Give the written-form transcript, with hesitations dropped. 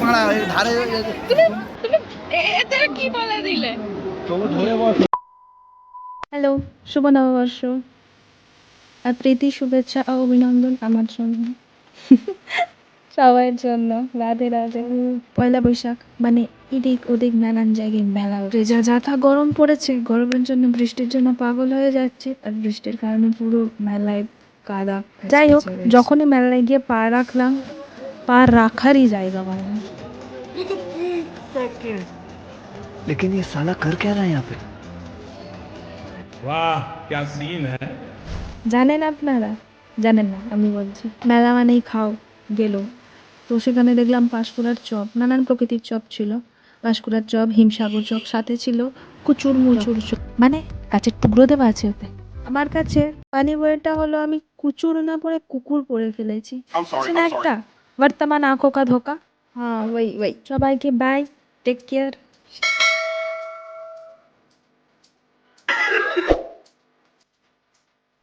মারা ধারে এদের কি বলে দিলে? হ্যালো, শুভ নববর্ষ আর প্রীতি শুভেচ্ছা ও অভিনন্দন আমার জন্য সবার জন্য। রাধে রাধে। পয়লা বৈশাখ মানে এদিক ওদিক নানান জায়গায় মেলা, যা যা তা গরম পড়েছে, গরমের জন্য বৃষ্টির জন্য পাগল হয়ে যাচ্ছে, আর বৃষ্টির কারণে পুরো মেলায় কাদা। যাই হোক, যখনই মেলায় গিয়ে পা রাখলাম, পা রাখারই জায়গা পাই না। लेकिन ये साला कर क्या रहा है यहाँ पे? वाह क्या सीन है। জানেন আপনারা? জানেন না, আমি বলছি। মেলা মানেই খাও গেল। তো সেখানে দেখলাম পাঁশকুড়ার চপ, নানান প্রকৃতির চপ ছিল। পাঁশকুড়ার চপ, হিমসাগর চপ, সাথে ছিল কুচুর মুচুর চপ, মানে কাছের টুকরো দেওয়া আছে ওতে। আমার কাছে পানি বইটা হলো আমি কুচুর না পড়ে কুকুর পড়ে ফেলেছি। আছে না একটা বর্তমান আঁখো কা ধোকা। হ্যাঁ ওই ওই। সবাইকে বাই, টেক কেয়ার।